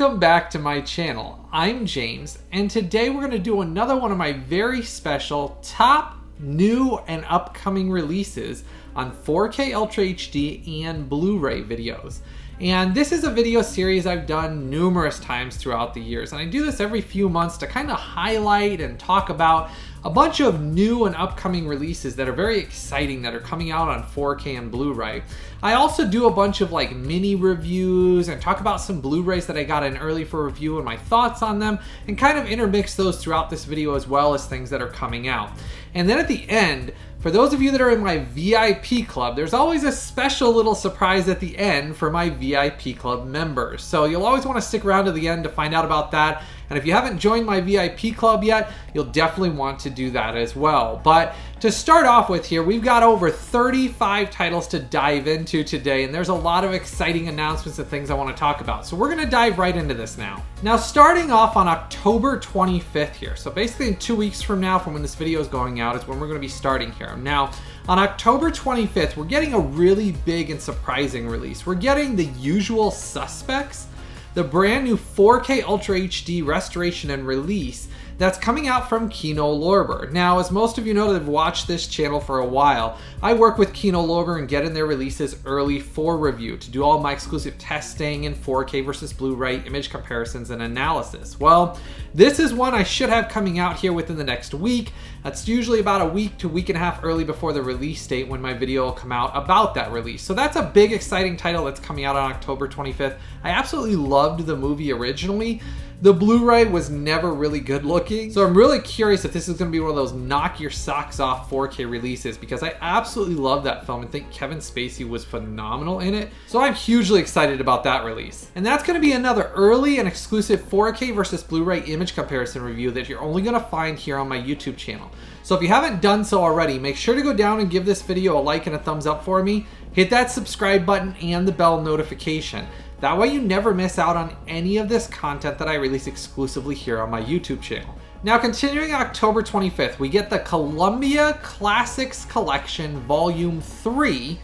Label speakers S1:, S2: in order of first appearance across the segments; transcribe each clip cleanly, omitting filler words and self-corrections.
S1: Welcome back to my channel. I'm James, and today we're going to do another one of my very special top new and upcoming releases on 4K Ultra HD and Blu-ray videos. And this is a video series I've done numerous times throughout the years, and I do this every few months to kind of highlight and talk about a bunch of new and upcoming releases that are very exciting that are coming out on 4K and Blu-ray. I also do a bunch of like mini reviews and talk about some Blu-rays that I got in early for review and my thoughts on them, and kind of intermix those throughout this video as well as things that are coming out. And then at the end, for those of you that are in my VIP club, there's always a special little surprise at the end for my VIP club members. So you'll always want to stick around to the end to find out about that. And if you haven't joined my VIP club yet, you'll definitely want to do that as well. But to start off with here, we've got over 35 titles to dive into today, and there's a lot of exciting announcements and things I want to talk about. So we're going to dive right into this now. Now, starting off on October 25th here, so basically in 2 weeks from now, from when this video is going out, is when we're going to be starting here. Now, on October 25th, we're getting a really big and surprising release. We're getting The Usual Suspects, the brand new 4K Ultra HD restoration and release that's coming out from Kino Lorber. Now, as most of you know that have watched this channel for a while, I work with Kino Lorber and get in their releases early for review to do all my exclusive testing and 4K versus Blu-ray image comparisons and analysis. Well, this is one I should have coming out here within the next week. That's usually about a week to week and a half early before the release date when my video will come out about that release. So that's a big exciting title that's coming out on October 25th. I absolutely loved the movie originally. The Blu-ray was never really good looking, so I'm really curious if this is going to be one of those knock your socks off 4K releases, because I absolutely love that film and think Kevin Spacey was phenomenal in it. So I'm hugely excited about that release. And that's going to be another early and exclusive 4K versus Blu-ray image comparison review that you're only going to find here on my YouTube channel. So if you haven't done so already, make sure to go down and give this video a like and a thumbs up for me. Hit that subscribe button and the bell notification. That way you never miss out on any of this content that I release exclusively here on my YouTube channel. Now, continuing October 25th, we get the Columbia Classics Collection Volume 3.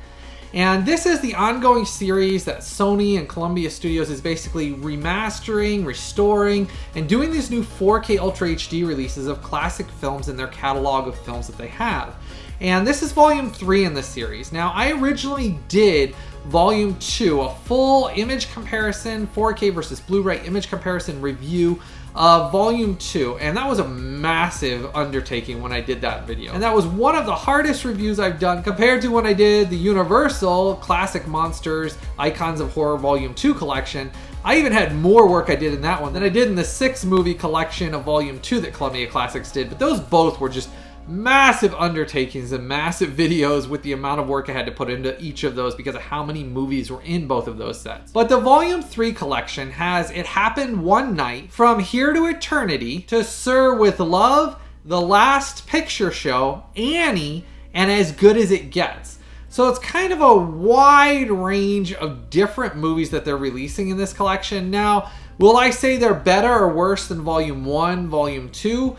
S1: And this is the ongoing series that Sony and Columbia Studios is basically remastering, restoring, and doing these new 4K Ultra HD releases of classic films in their catalog of films that they have. And this is Volume 3 in the series. Now, I originally did Volume 2, a full image comparison, 4K versus Blu-ray image comparison review of Volume 2, and that was a massive undertaking when I did that video. And that was one of the hardest reviews I've done compared to when I did the Universal Classic Monsters Icons of Horror Volume 2 collection. I even had more work I did in that one than I did in the 6-movie collection of Volume 2 that Columbia Classics did, but those both were just massive undertakings and massive videos with the amount of work I had to put into each of those because of how many movies were in both of those sets. But the Volume 3 collection has It Happened One Night, From Here to Eternity, To Sir with Love, The Last Picture Show, Annie, and As Good as It Gets. So it's kind of a wide range of different movies that they're releasing in this collection. Now, will I say they're better or worse than Volume 1, Volume 2?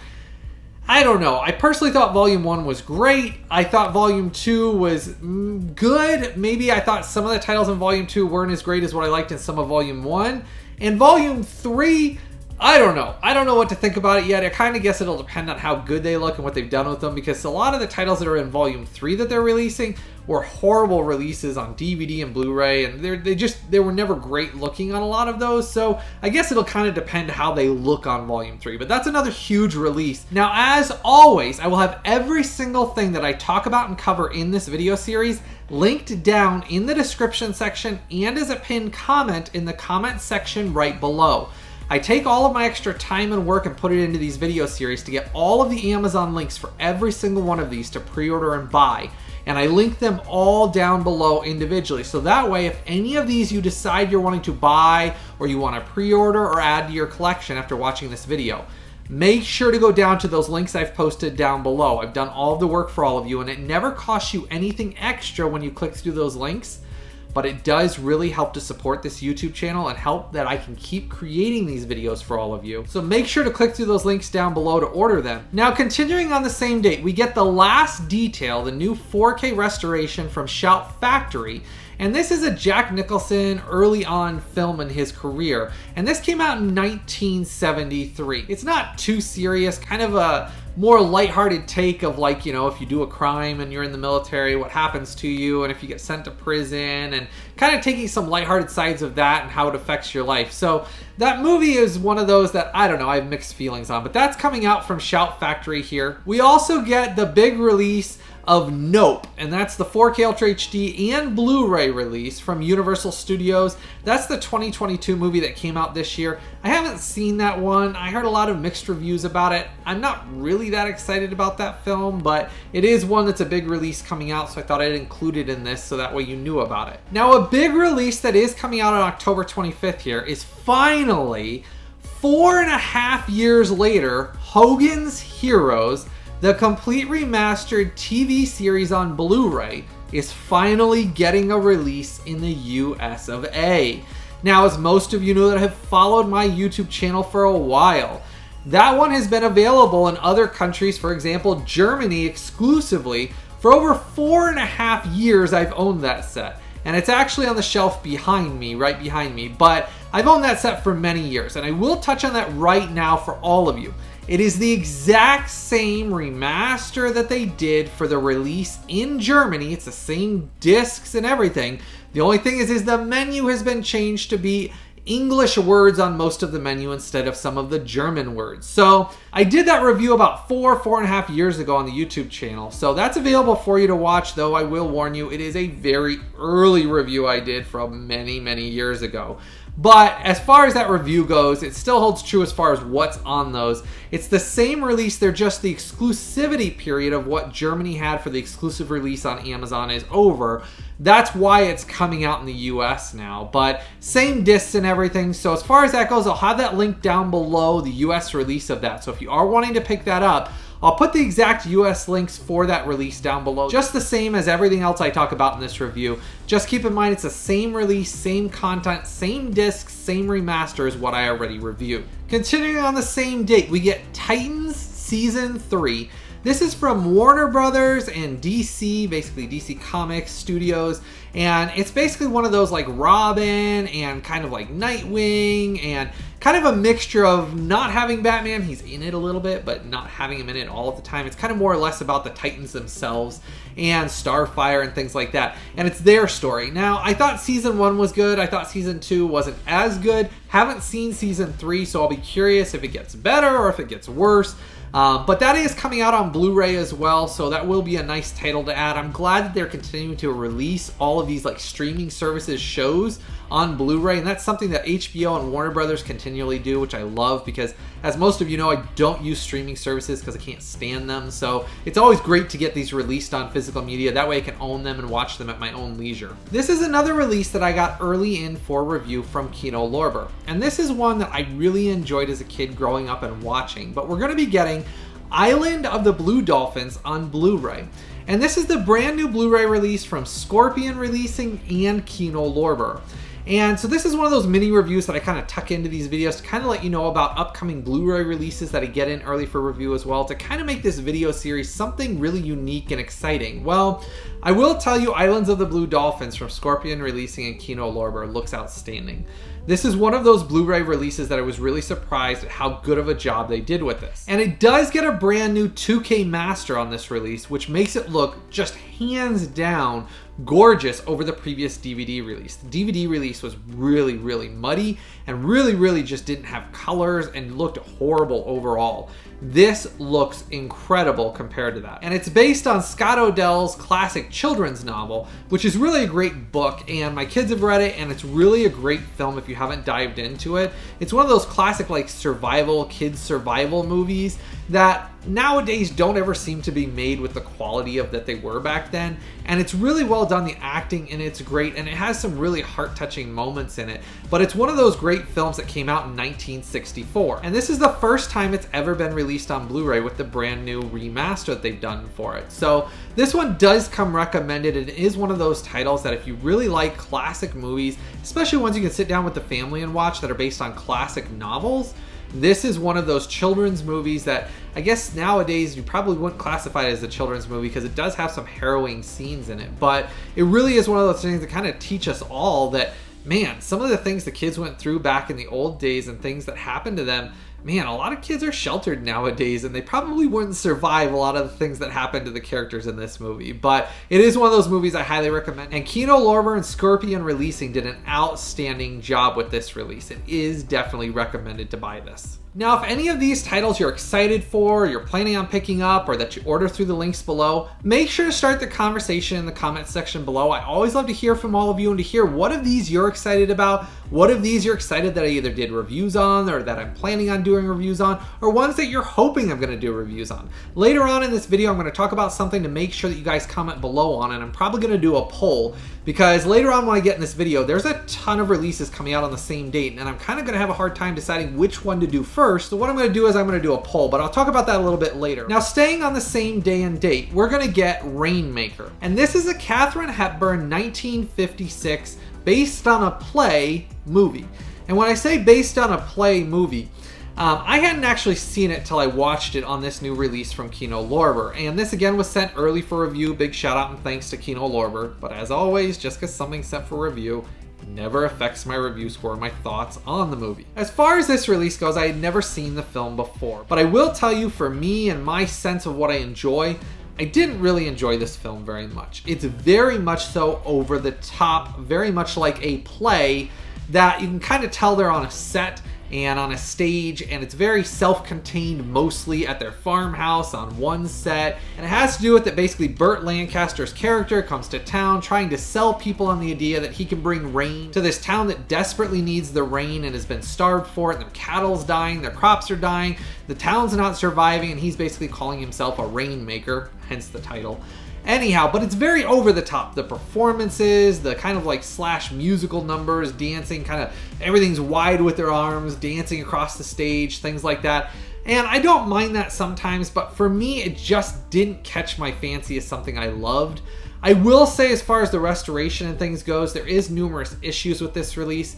S1: I don't know. I personally thought Volume 1 was great. I thought Volume 2 was good. Maybe I thought some of the titles in Volume 2 weren't as great as what I liked in some of Volume 1. And Volume 3, I don't know. I don't know what to think about it yet. I kind of guess it'll depend on how good they look and what they've done with them, because a lot of the titles that are in Volume 3 that they're releasing were horrible releases on DVD and Blu-ray, and they were never great looking on a lot of those. So I guess it'll kind of depend how they look on Volume 3, but that's another huge release. Now, as always, I will have every single thing that I talk about and cover in this video series linked down in the description section and as a pinned comment in the comment section right below. I take all of my extra time and work and put it into these video series to get all of the Amazon links for every single one of these to pre-order and buy. And I link them all down below individually. So that way, if any of these you decide you're wanting to buy or you want to pre-order or add to your collection after watching this video, make sure to go down to those links I've posted down below. I've done all of the work for all of you, and it never costs you anything extra when you click through those links. But it does really help to support this YouTube channel and help that I can keep creating these videos for all of you. So make sure to click through those links down below to order them. Now, continuing on the same date, we get The Last Detail, the new 4K restoration from Shout Factory. And this is a Jack Nicholson early on film in his career. And this came out in 1973. It's not too serious, kind of a more lighthearted take of like, you know, if you do a crime and you're in the military, what happens to you, and if you get sent to prison, and kind of taking some lighthearted sides of that and how it affects your life. So that movie is one of those that, I don't know, I have mixed feelings on, but that's coming out from Shout Factory here. We also get the big release of Nope, and that's the 4K Ultra HD and Blu-ray release from Universal Studios. That's the 2022 movie that came out this year. I haven't seen that one. I heard a lot of mixed reviews about it. I'm not really that excited about that film, but it is one that's a big release coming out, so I thought I'd include it in this so that way you knew about it. Now, a big release that is coming out on October 25th here is finally, 4.5 years later, Hogan's Heroes, the complete remastered TV series on Blu-ray, is finally getting a release in the US of A. Now, as most of you know that have followed my YouTube channel for a while, that one has been available in other countries, for example, Germany exclusively, for over 4.5 years. I've owned that set. And it's actually on the shelf behind me, right behind me, but I've owned that set for many years, and I will touch on that right now for all of you. It is the exact same remaster that they did for the release in Germany. It's the same discs and everything. The only thing is the menu has been changed to be English words on most of the menu instead of some of the German words. So I did that review about 4.5 years ago on the YouTube channel. So that's available for you to watch, though I will warn you, it is a very early review I did from many, many years ago. But as far as that review goes, it still holds true as far as what's on those. It's the same release, they're just the exclusivity period of what Germany had for the exclusive release on Amazon is over. That's why it's coming out in the US now, but same discs and everything. So as far as that goes, I'll have that link down below, the US release of that. So if you are wanting to pick that up, I'll put the exact US links for that release down below, just the same as everything else I talk about in this review. Just keep in mind it's the same release, same content, same discs, same remaster as what I already reviewed. Continuing on the same date, we get Titans Season 3. This is from Warner Brothers and DC, basically DC Comics Studios, and it's basically one of those like Robin and kind of like Nightwing and kind of a mixture of not having Batman, he's in it a little bit, but not having him in it all of the time. It's kind of more or less about the Titans themselves and Starfire and things like that, and it's their story. Now, I thought Season 1 was good, I thought Season 2 wasn't as good, haven't seen Season 3, so I'll be curious if it gets better or if it gets worse. But that is coming out on Blu-ray as well, so that will be a nice title to add. I'm glad that they're continuing to release all of these like streaming services shows on Blu-ray, and that's something that HBO and Warner Brothers continually do, which I love because, as most of you know, I don't use streaming services because I can't stand them, so it's always great to get these released on physical media. That way I can own them and watch them at my own leisure. This is another release that I got early in for review from Kino Lorber, and this is one that I really enjoyed as a kid growing up and watching, but we're going to be getting Island of the Blue Dolphins on Blu-ray. And this is the brand new Blu-ray release from Scorpion Releasing and Kino Lorber. And so this is one of those mini reviews that I kind of tuck into these videos to kind of let you know about upcoming Blu-ray releases that I get in early for review as well, to kind of make this video series something really unique and exciting. Well, I will tell you, Islands of the Blue Dolphins from Scorpion Releasing and Kino Lorber looks outstanding. This is one of those Blu-ray releases that I was really surprised at how good of a job they did with this. And it does get a brand new 2K master on this release, which makes it look just hands down gorgeous over the previous DVD release. The DVD release was really, really muddy and really just didn't have colors and looked horrible overall. This looks incredible compared to that. And it's based on Scott Odell's classic children's novel, which is really a great book, and my kids have read it, and it's really a great film if you haven't dived into it. It's one of those classic like survival, kids survival movies that nowadays don't ever seem to be made with the quality of that they were back then, and it's really well done. The acting in it's great, and it has some really heart-touching moments in it, but it's one of those great films that came out in 1964, and this is the first time it's ever been released on Blu-ray with the brand new remaster that they've done for it. So this one does come recommended. It is one of those titles that if you really like classic movies, especially ones you can sit down with the family and watch that are based on classic novels, This is one of those children's movies that I guess nowadays you probably wouldn't classify it as a children's movie because it does have some harrowing scenes in it. But it really is one of those things that kind of teach us all that, man, some of the things the kids went through back in the old days and things that happened to them, man, a lot of kids are sheltered nowadays and they probably wouldn't survive a lot of the things that happened to the characters in this movie. But it is one of those movies I highly recommend. And Kino Lorber and Scorpion Releasing did an outstanding job with this release. It is definitely recommended to buy this. Now, if any of these titles you're excited for, you're planning on picking up, or that you order through the links below, make sure to start the conversation in the comment section below. I always love to hear from all of you and to hear what of these you're excited about, what of these you're excited that I either did reviews on or that I'm planning on doing reviews on, or ones that you're hoping I'm going to do reviews on. Later on in this video, I'm going to talk about something to make sure that you guys comment below on, and I'm probably going to do a poll because later on when I get in this video, there's a ton of releases coming out on the same date, and I'm kind of going to have a hard time deciding which one to do first. So what I'm going to do is I'm going to do a poll, but I'll talk about that a little bit later. Now, staying on the same day and date, we're going to get Rainmaker. And this is a Katharine Hepburn 1956 based on a play movie. And when I say based on a play movie, I hadn't actually seen it till I watched it on this new release from Kino Lorber. And this again was sent early for review. Big shout out and thanks to Kino Lorber. But as always, just because something's sent for review never affects my review score or my thoughts on the movie. As far as this release goes, I had never seen the film before. But I will tell you, for me and my sense of what I enjoy, I didn't really enjoy this film very much. It's very much so over the top, very much like a play that you can kind of tell they're on a set and on a stage, and it's very self-contained, mostly at their farmhouse on one set. And it has to do with that basically Burt Lancaster's character comes to town trying to sell people on the idea that he can bring rain to this town that desperately needs the rain and has been starved for it. Their cattle's dying, their crops are dying, the town's not surviving, and he's basically calling himself a rainmaker, hence the title. Anyhow, but it's very over the top. The performances, the kind of like slash musical numbers, dancing, kind of everything's wide with their arms, dancing across the stage, things like that. And I don't mind that sometimes, but for me, it just didn't catch my fancy as something I loved. I will say, as far as the restoration and things goes, there is numerous issues with this release.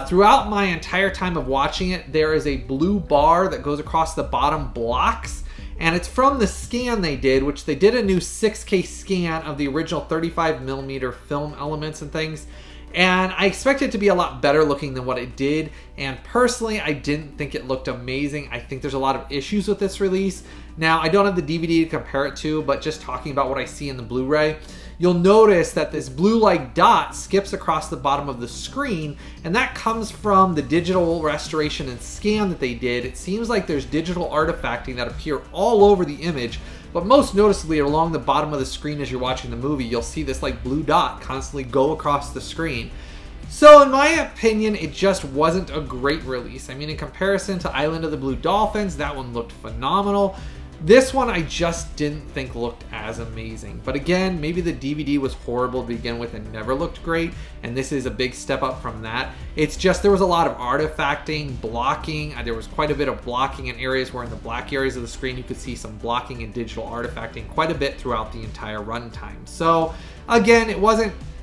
S1: Throughout my entire time of watching it, there is a blue bar that goes across the bottom blocks. And it's from the scan they did, which they did a new 6K scan of the original 35mm film elements and things. And I expected it to be a lot better looking than what it did. And personally, I didn't think it looked amazing. I think there's a lot of issues with this release. Now, I don't have the DVD to compare it to, but just talking about what I see in the Blu Ray, you'll notice that this blue-like dot skips across the bottom of the screen, and that comes from the digital restoration and scan that they did. It seems like there's digital artifacting that appear all over the image, but most noticeably along the bottom of the screen as you're watching the movie, you'll see this like blue dot constantly go across the screen. So in my opinion, it just wasn't a great release. I mean, in comparison to Island of the Blue Dolphins, that one looked phenomenal. This one I just didn't think looked as amazing. But again, maybe the DVD was horrible to begin with and never looked great, and this is a big step up from that. It's just there was a lot of artifacting, blocking. There was quite a bit of blocking in areas where in the black areas of the screen you could see some blocking and digital artifacting quite a bit throughout the entire runtime. So again,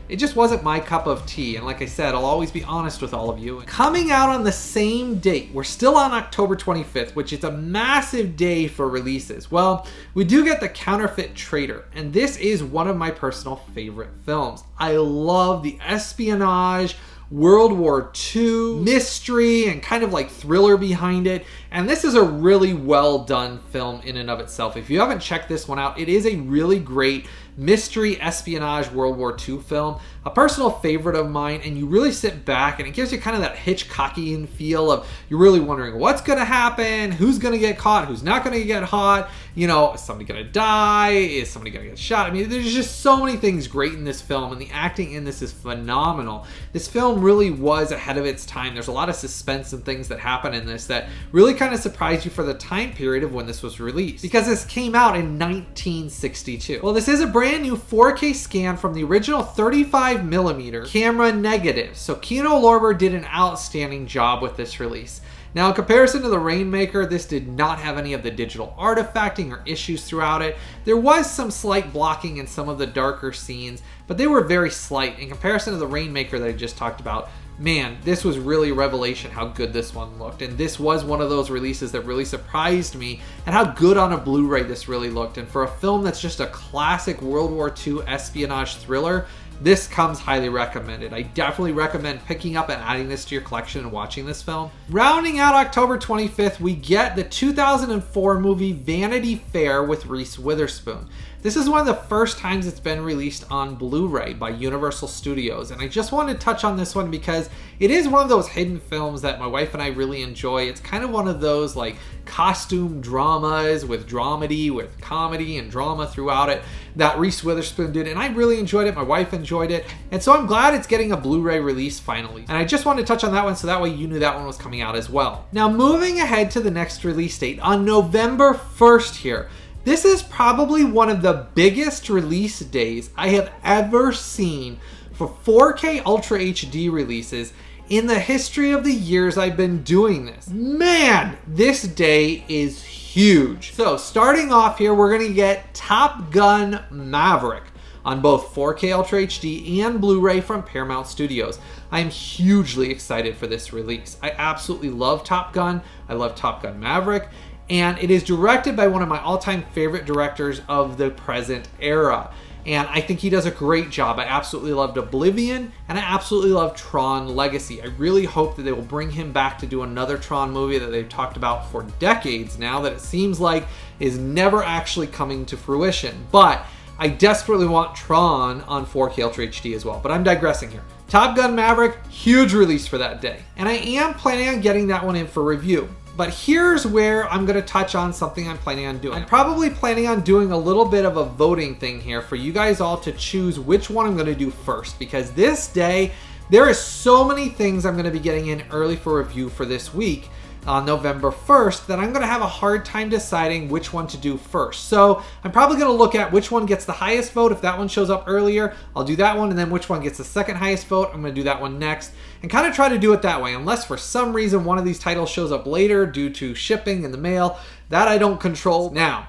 S1: it just wasn't my cup of tea, and like I said, I'll always be honest with all of you. Coming out on the same date, we're still on October 25th, which is a massive day for releases. Well, we do get the Counterfeit Traitor, and this is one of my personal favorite films. I love the espionage, World War II mystery and kind of like thriller behind it. And this is a really well done film in and of itself. If you haven't checked this one out, it is a really great mystery espionage World War II film, a personal favorite of mine, and you really sit back and it gives you kind of that Hitchcockian feel of you're really wondering what's going to happen, who's going to get caught, who's not going to get caught, you know, is somebody going to die, is somebody going to get shot? I mean, there's just so many things great in this film, and the acting in this is phenomenal. This film really was ahead of its time. There's a lot of suspense and things that happen in this that really kind of surprised you for the time period of when this was released, because this came out in 1962. Well, this is a brand new 4K scan from the original 35mm camera negative, so Kino Lorber did an outstanding job with this release. Now, in comparison to the Rainmaker, this did not have any of the digital artifacting or issues throughout it. There was some slight blocking in some of the darker scenes, but they were very slight. In comparison to the Rainmaker that I just talked about, man, this was really a revelation how good this one looked. And this was one of those releases that really surprised me and how good on a Blu-ray this really looked. And for a film that's just a classic World War II espionage thriller, this comes highly recommended. I definitely recommend picking up and adding this to your collection and watching this film. Rounding out October 25th, we get the 2004 movie Vanity Fair with Reese Witherspoon. This is one of the first times it's been released on Blu-ray by Universal Studios, and I just wanted to touch on this one because it is one of those hidden films that my wife and I really enjoy. It's kind of one of those like costume dramas with dramedy, with comedy and drama throughout it that Reese Witherspoon did, and I really enjoyed it. My wife enjoyed it, and so I'm glad it's getting a Blu-ray release finally. And I just wanted to touch on that one so that way you knew that one was coming out as well. Now moving ahead to the next release date on November 1st here. This is probably one of the biggest release days I have ever seen for 4K Ultra HD releases in the history of the years I've been doing this. Man, this day is huge. So starting off here, we're gonna get Top Gun Maverick on both 4K Ultra HD and Blu-ray from Paramount Studios. I am hugely excited for this release. I absolutely love Top Gun. I love Top Gun Maverick. And it is directed by one of my all-time favorite directors of the present era. And I think he does a great job. I absolutely loved Oblivion, and I absolutely love Tron Legacy. I really hope that they will bring him back to do another Tron movie that they've talked about for decades now, that it seems like is never actually coming to fruition. But I desperately want Tron on 4K Ultra HD as well. But I'm digressing here. Top Gun Maverick, huge release for that day. And I am planning on getting that one in for review. But here's where I'm going to touch on something I'm planning on doing. I'm probably planning on doing a little bit of a voting thing here for you guys all to choose which one I'm going to do first. Because this day, there is so many things I'm going to be getting in early for review for this week on November 1st that I'm going to have a hard time deciding which one to do first. So I'm probably going to look at which one gets the highest vote. If that one shows up earlier, I'll do that one, and then which one gets the second highest vote, I'm going to do that one next, and kind of try to do it that way, unless for some reason one of these titles shows up later due to shipping in the mail. That I don't control. Now,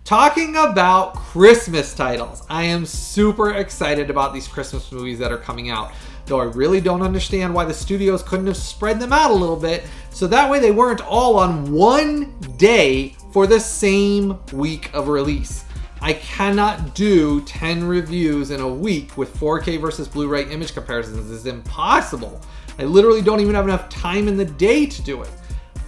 S1: talking about Christmas titles, I am super excited about these Christmas movies that are coming out. Though I really don't understand why the studios couldn't have spread them out a little bit, so that way they weren't all on one day for the same week of release. I cannot do 10 reviews in a week with 4K versus Blu-ray image comparisons. It's impossible. I literally don't even have enough time in the day to do it.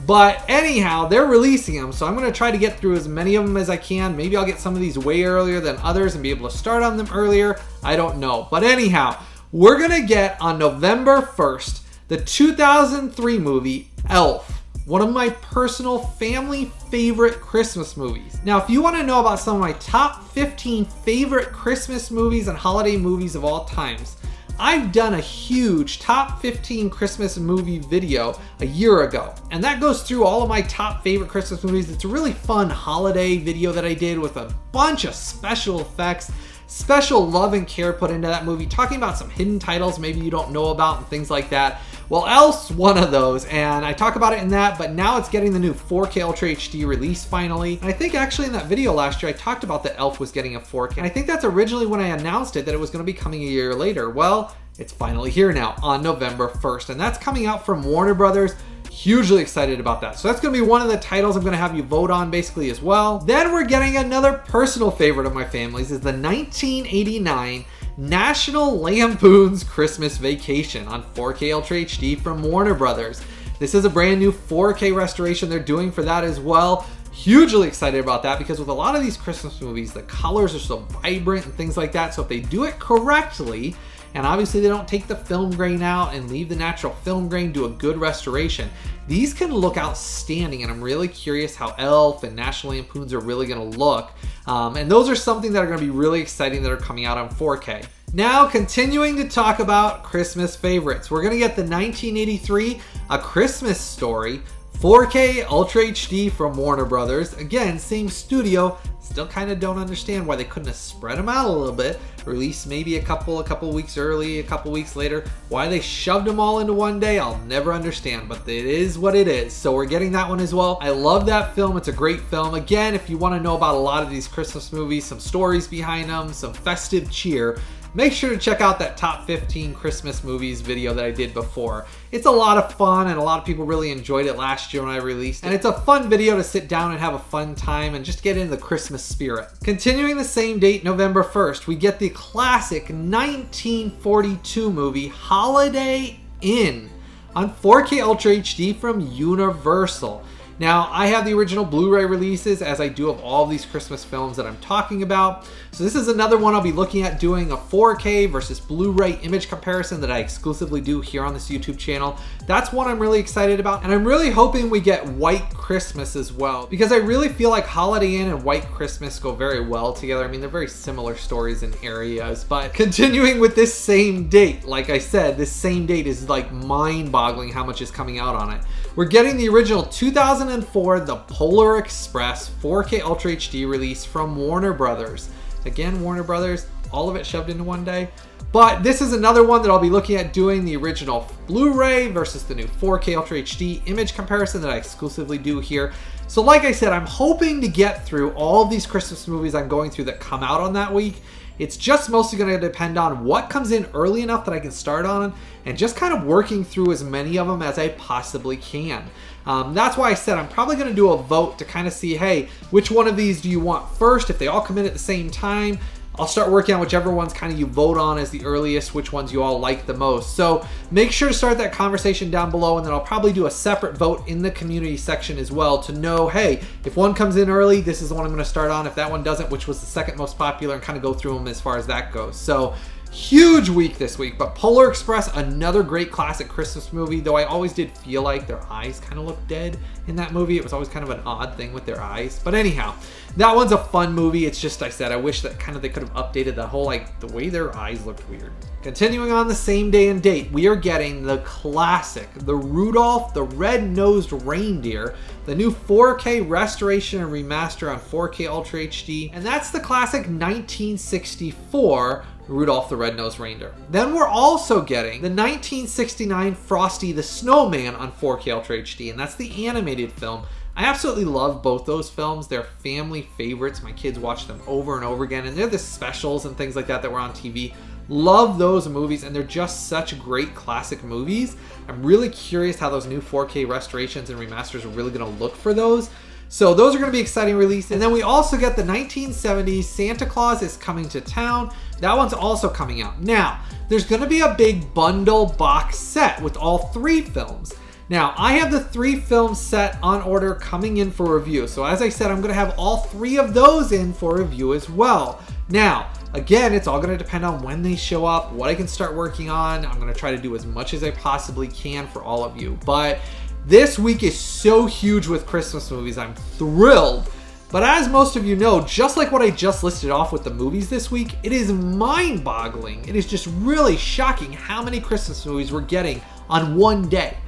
S1: But anyhow, they're releasing them, so I'm going to try to get through as many of them as I can. Maybe I'll get some of these way earlier than others and be able to start on them earlier. I don't know. But anyhow, we're going to get on November 1st the 2003 movie Elf, one of my personal family favorite Christmas movies. Now, if you want to know about some of my top 15 favorite Christmas movies and holiday movies of all times, I've done a huge top 15 Christmas movie video a year ago, and that goes through all of my top favorite Christmas movies. It's a really fun holiday video that I did with a bunch of special effects, special love and care put into that movie, talking about some hidden titles maybe you don't know about and things like that. Well, Elf's one of those, and I talk about it in that, but now it's getting the new 4K Ultra HD release finally. And I think actually in that video last year, I talked about that Elf was getting a 4K, and I think that's originally when I announced it that it was going to be coming a year later. Well, it's finally here now on November 1st, and that's coming out from Warner Brothers. Hugely excited about that. So that's going to be one of the titles I'm going to have you vote on basically as well. Then we're getting another personal favorite of my family's, is the 1989 National Lampoon's Christmas Vacation on 4K Ultra HD from Warner Brothers. This is a brand new 4K restoration they're doing for that as well. Hugely excited about that because with a lot of these Christmas movies, the colors are so vibrant and things like that. So if they do it correctly, and obviously they don't take the film grain out and leave the natural film grain, do a good restoration, these can look outstanding. And I'm really curious how Elf and National Lampoons are really going to look. And those are something that are going to be really exciting that are coming out on 4K. Now, continuing to talk about Christmas favorites, we're going to get the 1983 A Christmas Story 4K Ultra HD from Warner Brothers. Again, same studio. Still kind of don't understand why they couldn't have spread them out a little bit. Release maybe a couple weeks early, a couple weeks later. Why they shoved them all into one day, I'll never understand, but it is what it is. So we're getting that one as well. I love that film. It's a great film. Again, if you want to know about a lot of these Christmas movies, some stories behind them, some festive cheer, make sure to check out that top 15 Christmas movies video that I did before. It's a lot of fun, and a lot of people really enjoyed it last year when I released it. And it's a fun video to sit down and have a fun time and just get into the Christmas spirit. Continuing the same date, November 1st, we get the classic 1942 movie Holiday Inn on 4K Ultra HD from Universal. Now, I have the original Blu-ray releases, as I do of all of these Christmas films that I'm talking about. So this is another one I'll be looking at doing a 4K versus Blu-ray image comparison that I exclusively do here on this YouTube channel. That's one I'm really excited about, and I'm really hoping we get White Christmas as well, because I really feel like Holiday Inn and White Christmas go very well together. I mean, they're very similar stories in areas, but continuing with this same date, like I said, this same date is like mind-boggling how much is coming out on it. We're getting the original 2004 The Polar Express 4K Ultra HD release from Warner Brothers. Again, Warner Brothers, all of it shoved into one day. But this is another one that I'll be looking at doing the original Blu-ray versus the new 4K Ultra HD image comparison that I exclusively do here. So like I said, I'm hoping to get through all of these Christmas movies I'm going through that come out on that week. It's just mostly going to depend on what comes in early enough that I can start on, and just kind of working through as many of them as I possibly can. That's why I said I'm probably going to do a vote to kind of see, hey, which one of these do you want first? If they all come in at the same time, I'll start working on whichever ones kind of you vote on as the earliest, which ones you all like the most. So make sure to start that conversation down below, and then I'll probably do a separate vote in the community section as well to know, hey, if one comes in early, this is the one I'm going to start on. If that one doesn't, which was the second most popular, and kind of go through them as far as that goes. So huge week this week, but Polar Express, another great classic Christmas movie, though I always did feel like their eyes kind of looked dead in that movie. It was always kind of an odd thing with their eyes. But anyhow, that one's a fun movie. It's just, I said, I wish that kind of they could have updated the whole, like, the way their eyes looked weird. Continuing on the same day and date, we are getting the classic, the Rudolph the Red-Nosed Reindeer, the new 4K restoration and remaster on 4K Ultra HD, and that's the classic 1964 Rudolph the Red-Nosed Reindeer. Then we're also getting the 1969 Frosty the Snowman on 4K Ultra HD, and that's the animated film. I absolutely love both those films. They're family favorites. My kids watch them over and over again, and they're the specials and things like that that were on TV. Love those movies, and they're just such great classic movies. I'm really curious how those new 4K restorations and remasters are really going to look for those. So those are going to be exciting releases. And then we also get the 1970s Santa Claus is Coming to Town. That one's also coming out. Now, there's going to be a big bundle box set with all three films. Now, I have the 3 film set on order coming in for review. So as I said, I'm going to have all 3 of those in for review as well. Now, again, it's all going to depend on when they show up, what I can start working on. I'm going to try to do as much as I possibly can for all of you. But this week is so huge with Christmas movies. I'm thrilled. But as most of you know, just like what I just listed off with the movies this week, it is mind-boggling. It is just really shocking how many Christmas movies we're getting on one day.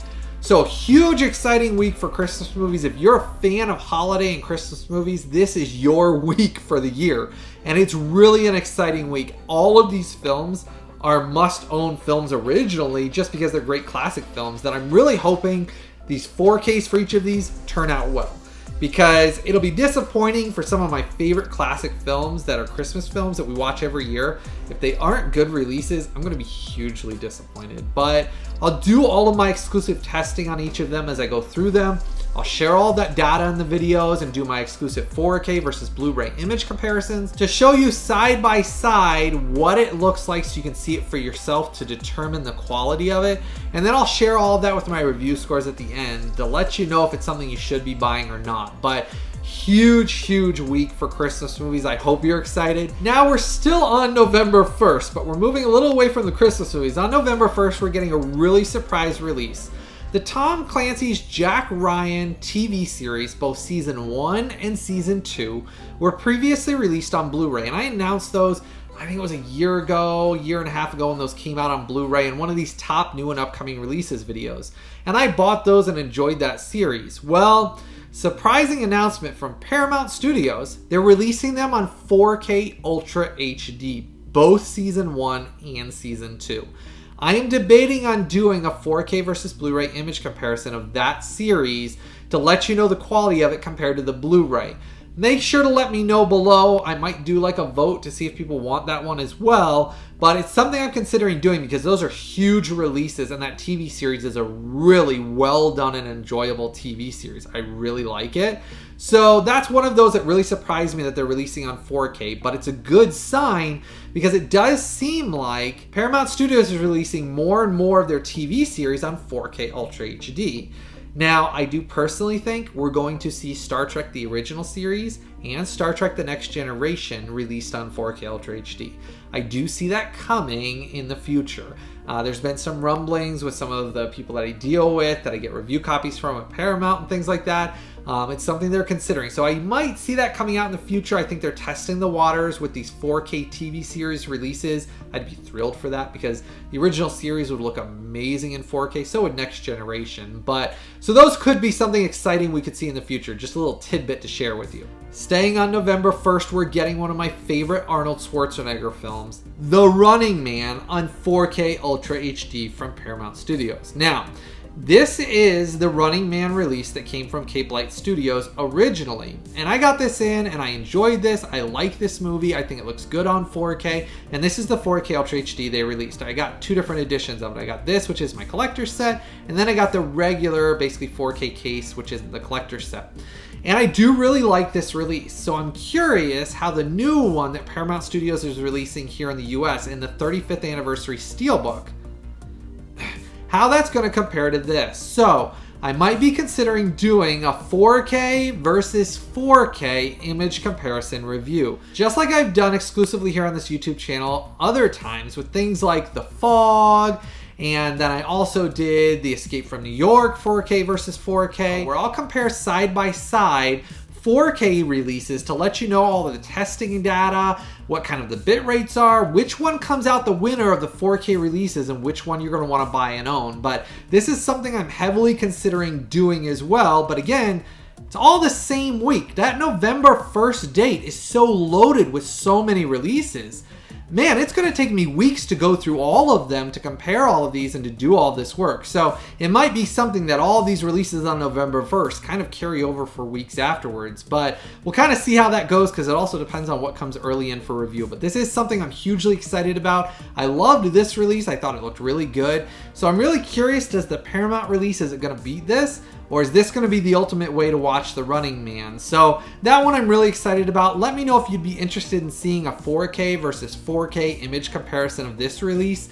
S1: So huge, exciting week for Christmas movies. If you're a fan of holiday and Christmas movies, this is your week for the year. And it's really an exciting week. All of these films are must-own films originally, just because they're great classic films that I'm really hoping these 4Ks for each of these turn out well. Because it'll be disappointing for some of my favorite classic films that are Christmas films that we watch every year. If they aren't good releases, I'm going to be hugely disappointed. But I'll do all of my exclusive testing on each of them as I go through them. I'll share all that data in the videos and do my exclusive 4K versus Blu-ray image comparisons to show you side by side what it looks like so you can see it for yourself to determine the quality of it. And then I'll share all of that with my review scores at the end to let you know if it's something you should be buying or not. But huge week for Christmas movies. I hope you're excited. Now we're still on November 1st, but we're moving a little away from the Christmas movies. On November 1st, we're getting a really surprise release. The Tom Clancy's Jack Ryan TV series, both Season 1 and Season 2, were previously released on Blu-ray, and I announced those, I think it was a year and a half ago when those came out on Blu-ray in one of these top new and upcoming releases videos. And I bought those and enjoyed that series. Well, surprising announcement from Paramount Studios, they're releasing them on 4K Ultra HD, both Season 1 and Season 2. I am debating on doing a 4K versus Blu-ray image comparison of that series to let you know the quality of it compared to the Blu-ray. Make sure to let me know below. I might do like a vote to see if people want that one as well. But it's something I'm considering doing because those are huge releases, and that TV series is a really well done and enjoyable TV series. I really like it. So that's one of those that really surprised me that they're releasing on 4K, but it's a good sign because it does seem like Paramount Studios is releasing more and more of their TV series on 4K Ultra HD. Now, I do personally think we're going to see Star Trek the original series and Star Trek the Next Generation released on 4K Ultra HD. I do see that coming in the future. There's been some rumblings with some of the people that I deal with, that I get review copies from at Paramount and things like that. It's something they're considering. So I might see that coming out in the future. I think they're testing the waters with these 4K TV series releases. I'd be thrilled for that because the original series would look amazing in 4K. So would Next Generation. So those could be something exciting we could see in the future. Just a little tidbit to share with you. Staying on November 1st, we're getting one of my favorite Arnold Schwarzenegger films, The Running Man, on 4K Ultra HD from Paramount Studios. Now, this is the Running Man release that came from Cape Light Studios originally. And I got this in and I enjoyed this. I like this movie. I think it looks good on 4K. And this is the 4K Ultra HD they released. I got two different editions of it. I got this, which is my collector's set. And then I got the regular, basically 4K case, which is the collector's set. And I do really like this release. So I'm curious how the new one that Paramount Studios is releasing here in the US in the 35th anniversary Steelbook, how that's going to compare to this. So I might be considering doing a 4K versus 4K image comparison review. Just like I've done exclusively here on this YouTube channel other times with things like The Fog, and then I also did the Escape from New York 4K versus 4K, where I'll compare side by side 4K releases to let you know all of the testing data, what kind of the bit rates are, which one comes out the winner of the 4K releases, and which one you're going to want to buy and own. But this is something I'm heavily considering doing as well. But again, it's all the same week. That November 1st date is so loaded with so many releases. Man, it's going to take me weeks to go through all of them, to compare all of these, and to do all this work. So it might be something that all of these releases on November 1st kind of carry over for weeks afterwards. But we'll kind of see how that goes because it also depends on what comes early in for review. But this is something I'm hugely excited about. I loved this release. I thought it looked really good. So I'm really curious, does the Paramount release, is it going to beat this? Or is this going to be the ultimate way to watch The Running Man? So that one I'm really excited about. Let me know if you'd be interested in seeing a 4K versus 4K image comparison of this release.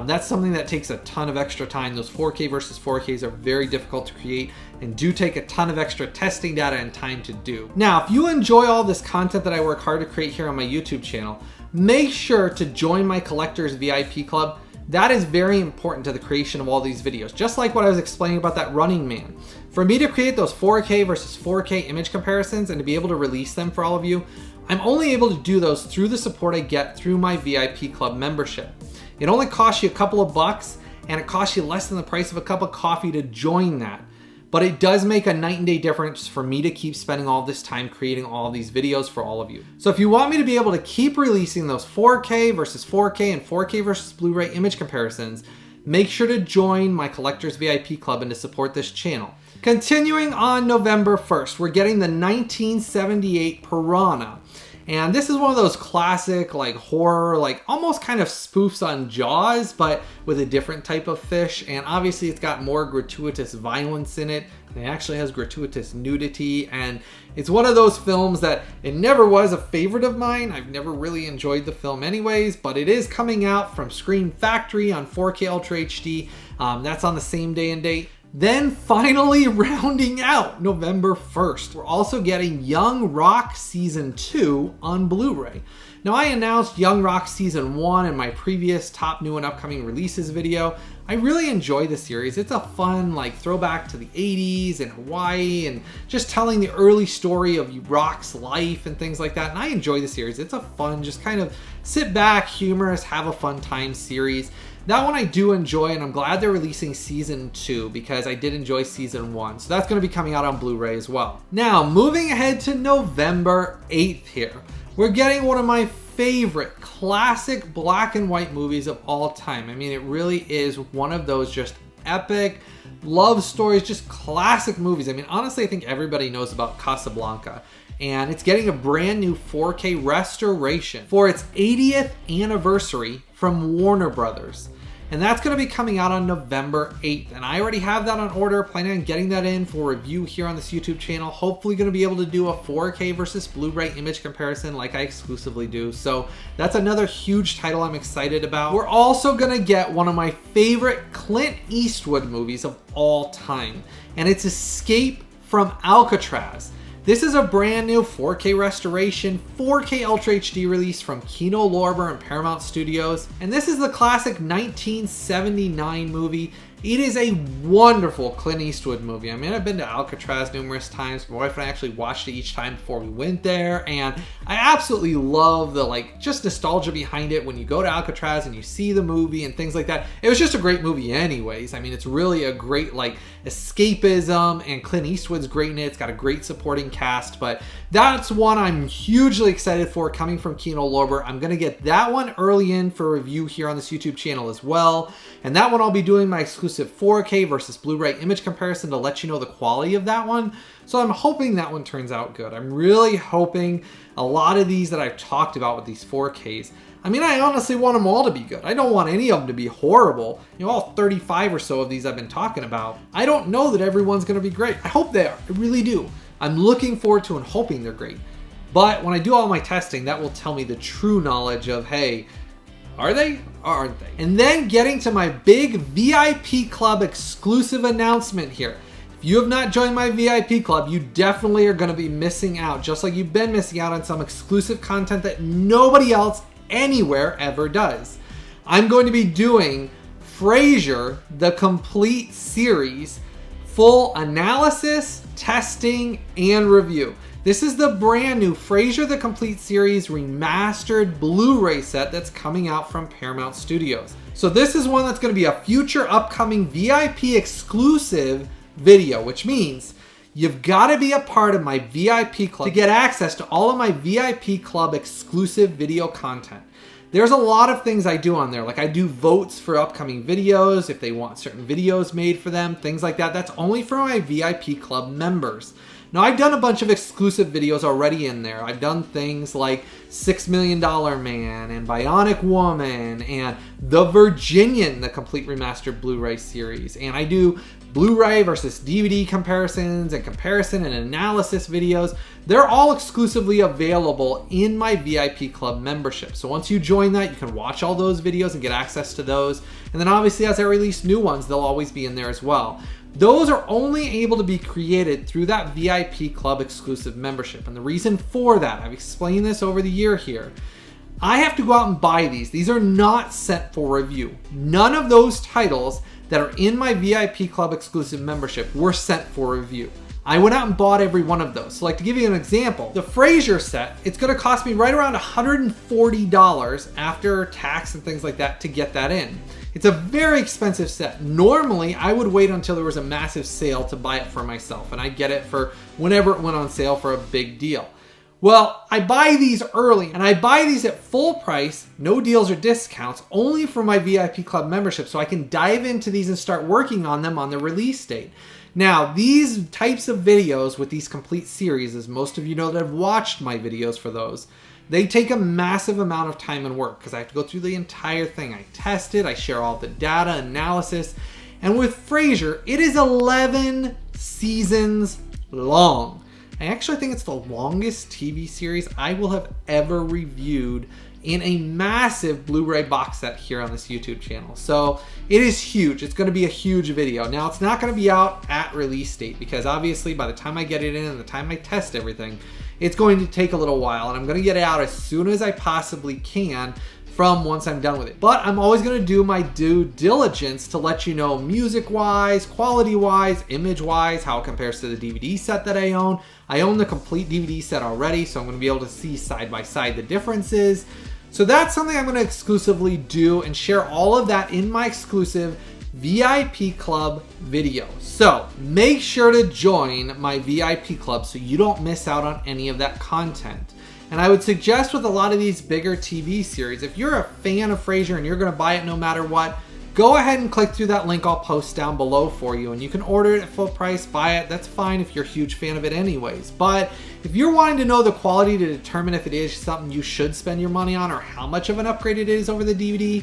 S1: That's something that takes a ton of extra time. Those 4K versus 4Ks are very difficult to create and do take a ton of extra testing data and time to do. Now, if you enjoy all this content that I work hard to create here on my YouTube channel, make sure to join my Collectors VIP Club. That is very important to the creation of all these videos. Just like what I was explaining about that Running Man. For me to create those 4K versus 4K image comparisons and to be able to release them for all of you, I'm only able to do those through the support I get through my VIP Club membership. It only costs you a couple of bucks, and it costs you less than the price of a cup of coffee to join that. But it does make a night and day difference for me to keep spending all this time creating all these videos for all of you. So if you want me to be able to keep releasing those 4K versus 4K and 4K versus Blu Ray image comparisons, make sure to join my Collectors VIP Club and to support this channel. Continuing on November 1st, we're getting the 1978 Piranha. And this is one of those classic, like, horror, like, almost kind of spoofs on Jaws, but with a different type of fish. And obviously it's got more gratuitous violence in it. And it actually has gratuitous nudity. And it's one of those films that it never was a favorite of mine. I've never really enjoyed the film anyways, but it is coming out from Scream Factory on 4K Ultra HD. That's on the same day and date. Then finally rounding out November 1st, we're also getting Young Rock Season 2 on Blu Ray. Now, I announced Young Rock Season 1 in my previous top new and upcoming releases video. I really enjoy the series. It's a fun, like, throwback to the 80s and Hawaii and just telling the early story of Rock's life and things like that. And I enjoy the series. It's a fun, just kind of sit back, humorous, have a fun time series. That one I do enjoy, and I'm glad they're releasing Season 2 because I did enjoy Season 1. So that's going to be coming out on Blu Ray as well. Now, moving ahead to November 8th here, we're getting one of my favorite classic black and white movies of all time. I mean, it really is one of those just epic love stories, just classic movies. I mean, honestly, I think everybody knows about Casablanca. and it's getting a brand new 4K restoration for its 80th anniversary from Warner Brothers. And that's going to be coming out on November 8th. And I already have that on order, planning on getting that in for review here on this YouTube channel. Hopefully going to be able to do a 4K versus Blu-ray image comparison like I exclusively do. So that's another huge title I'm excited about. We're also going to get one of my favorite Clint Eastwood movies of all time. And it's Escape from Alcatraz. This is a brand new 4K restoration, 4K Ultra HD release from Kino Lorber and Paramount Studios. And this is the classic 1979 movie. It is a wonderful Clint Eastwood movie. I mean, I've been to Alcatraz numerous times. My wife and I actually watched it each time before we went there. And I absolutely love the just nostalgia behind it when you go to Alcatraz and you see the movie and things like that. It was just a great movie anyways. I mean, it's really a great escapism, and Clint Eastwood's great in it. It's got a great supporting cast, but that's one I'm hugely excited for coming from Kino Lorber. I'm going to get that one early in for review here on this YouTube channel as well. And that one I'll be doing my exclusive 4K versus Blu-ray image comparison to let you know the quality of that one. So I'm hoping that one turns out good. I'm really hoping a lot of these that I've talked about with these 4Ks, I mean, I honestly want them all to be good. I don't want any of them to be horrible. You know, all 35 or so of these I've been talking about. I don't know that everyone's going to be great. I hope they are. I really do. I'm looking forward to and hoping they're great. But when I do all my testing, that will tell me the true knowledge of, hey, are they or aren't they? And then getting to my big VIP Club exclusive announcement here. If you have not joined my VIP Club, you definitely are going to be missing out, just like you've been missing out on some exclusive content that nobody else anywhere ever does. I'm going to be doing Frasier, the complete series, full analysis, testing, and review. This is the brand new Frasier, the complete series remastered Blu-ray set that's coming out from Paramount Studios. So this is one that's going to be a future upcoming VIP exclusive video, which means you've got to be a part of my VIP Club to get access to all of my VIP Club exclusive video content. There's a lot of things I do on there. Like I do votes for upcoming videos, if they want certain videos made for them, things like that. That's only for my VIP Club members. Now, I've done a bunch of exclusive videos already in there. I've done things like $6 Million Man and Bionic Woman and The Virginian, the complete remastered Blu-ray series. And I do Blu-ray versus DVD comparisons and comparison and analysis videos. They're all exclusively available in my VIP Club membership. So once you join that, you can watch all those videos and get access to those. And then obviously as I release new ones, they'll always be in there as well. Those are only able to be created through that VIP Club exclusive membership. And the reason for that, I've explained this over the year here. I have to go out and buy these. These are not sent for review. None of those titles that are in my VIP Club exclusive membership were sent for review. I went out and bought every one of those. So like to give you an example, the Frasier set, it's gonna cost me right around $140 after tax and things like that to get that in. It's a very expensive set. Normally, I would wait until there was a massive sale to buy it for myself, and I'd get it for whenever it went on sale for a big deal. Well, I buy these early, and I buy these at full price, no deals or discounts, only for my VIP Club membership, so I can dive into these and start working on them on the release date. Now, these types of videos with these complete series, as most of you know that have watched my videos for those, they take a massive amount of time and work because I have to go through the entire thing. I test it, I share all the data, analysis, and with Frasier, it is 11 seasons long. I actually think it's the longest TV series I will have ever reviewed in a massive Blu-ray box set here on this YouTube channel. So it is huge. It's going to be a huge video. Now, it's not going to be out at release date because obviously by the time I get it in and the time I test everything, it's going to take a little while, and I'm going to get it out as soon as I possibly can from once I'm done with it. But I'm always going to do my due diligence to let you know music-wise, quality-wise, image-wise, how it compares to the DVD set that I own. I own the complete DVD set already, so I'm going to be able to see side by side the differences. So that's something I'm going to exclusively do and share all of that in my exclusive VIP Club video. So make sure to join my VIP Club so you don't miss out on any of that content. And I would suggest with a lot of these bigger TV series, if you're a fan of Frasier and you're going to buy it no matter what, go ahead and click through that link I'll post down below for you, and you can order it at full price, buy it. That's fine if you're a huge fan of it anyways. But If you're wanting to know the quality to determine if it is something you should spend your money on or how much of an upgrade it is over the DVD,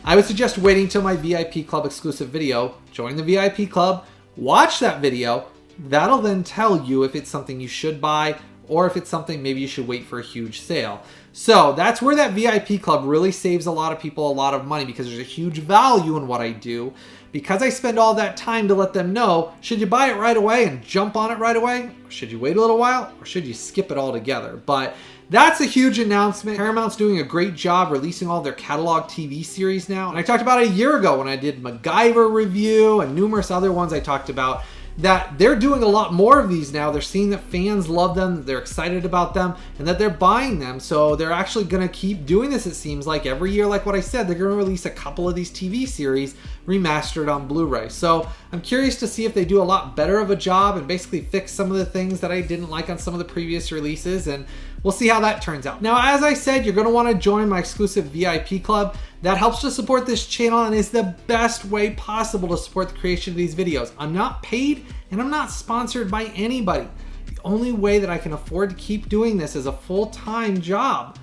S1: I would suggest waiting till my VIP Club exclusive video. Join the VIP Club, watch that video. That'll then tell you if it's something you should buy or if it's something maybe you should wait for a huge sale. So that's where that VIP Club really saves a lot of people a lot of money, because there's a huge value in what I do. Because I spend all that time to let them know, should you buy it right away and jump on it right away? Or should you wait a little while? Or should you skip it altogether? But that's a huge announcement. Paramount's doing a great job releasing all their catalog TV series now. And I talked about it a year ago when I did MacGyver review and numerous other ones I talked about, that they're doing a lot more of these now. They're seeing that fans love them, that they're excited about them, and that they're buying them. So they're actually going to keep doing this, it seems like. Every year, like what I said, they're going to release a couple of these TV series remastered on Blu-ray. So I'm curious to see if they do a lot better of a job and basically fix some of the things that I didn't like on some of the previous releases, and we'll see how that turns out. Now, as I said, you're going to want to join my exclusive VIP Club. That helps to support this channel and is the best way possible to support the creation of these videos. I'm not paid and I'm not sponsored by anybody. The only way that I can afford to keep doing this as a full-time job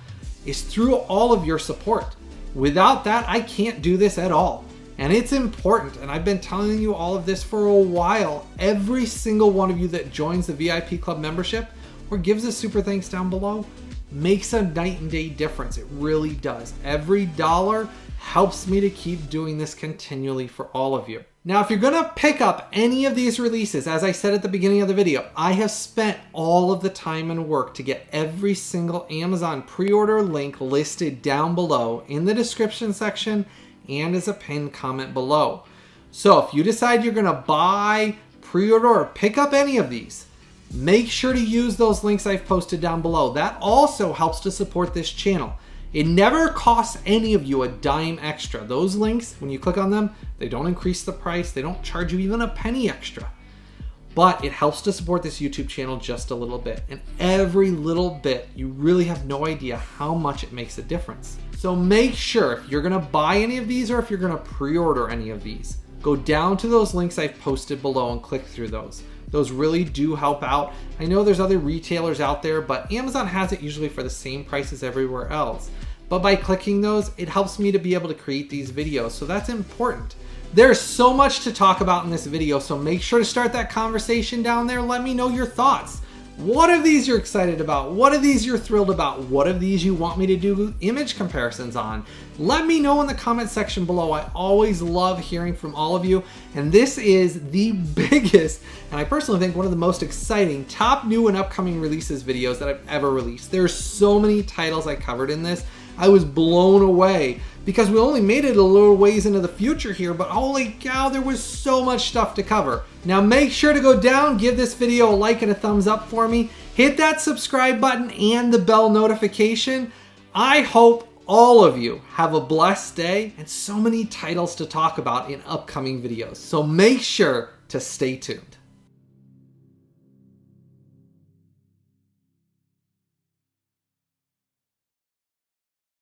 S1: is through all of your support. Without that, I can't do this at all. And it's important, and I've been telling you all of this for a while. Every single one of you that joins the VIP Club membership or gives a super thanks down below makes a night and day difference. It really does. Every dollar helps me to keep doing this continually for all of you. Now, if you're gonna pick up any of these releases, as I said at the beginning of the video, I have spent all of the time and work to get every single Amazon pre-order link listed down below in the description section and as a pinned comment below. So if you decide you're gonna buy, pre-order, or pick up any of these, make sure to use those links I've posted down below. That also helps to support this channel. It never costs any of you a dime extra. Those links, when you click on them, they don't increase the price. They don't charge you even a penny extra. But it helps to support this YouTube channel just a little bit. And every little bit, you really have no idea how much it makes a difference. So make sure, if you're gonna buy any of these or if you're gonna pre-order any of these, go down to those links I've posted below and click through those. Those really do help out. I know there's other retailers out there, but Amazon has it usually for the same prices everywhere else. But by clicking those, it helps me to be able to create these videos, so that's important. There's so much to talk about in this video, so make sure to start that conversation down there. Let me know your thoughts. What of these you're excited about? What of these you're thrilled about? What of these you want me to do image comparisons on? Let me know in the comment section below. I always love hearing from all of you. And this is the biggest, and I personally think one of the most exciting top new and upcoming releases videos that I've ever released. There's so many titles I covered in this. I was blown away because we only made it a little ways into the future here, but holy cow, there was so much stuff to cover. Now make sure to go down, give this video a like and a thumbs up for me. Hit that subscribe button and the bell notification. I hope all of you have a blessed day and so many titles to talk about in upcoming videos. So make sure to stay tuned.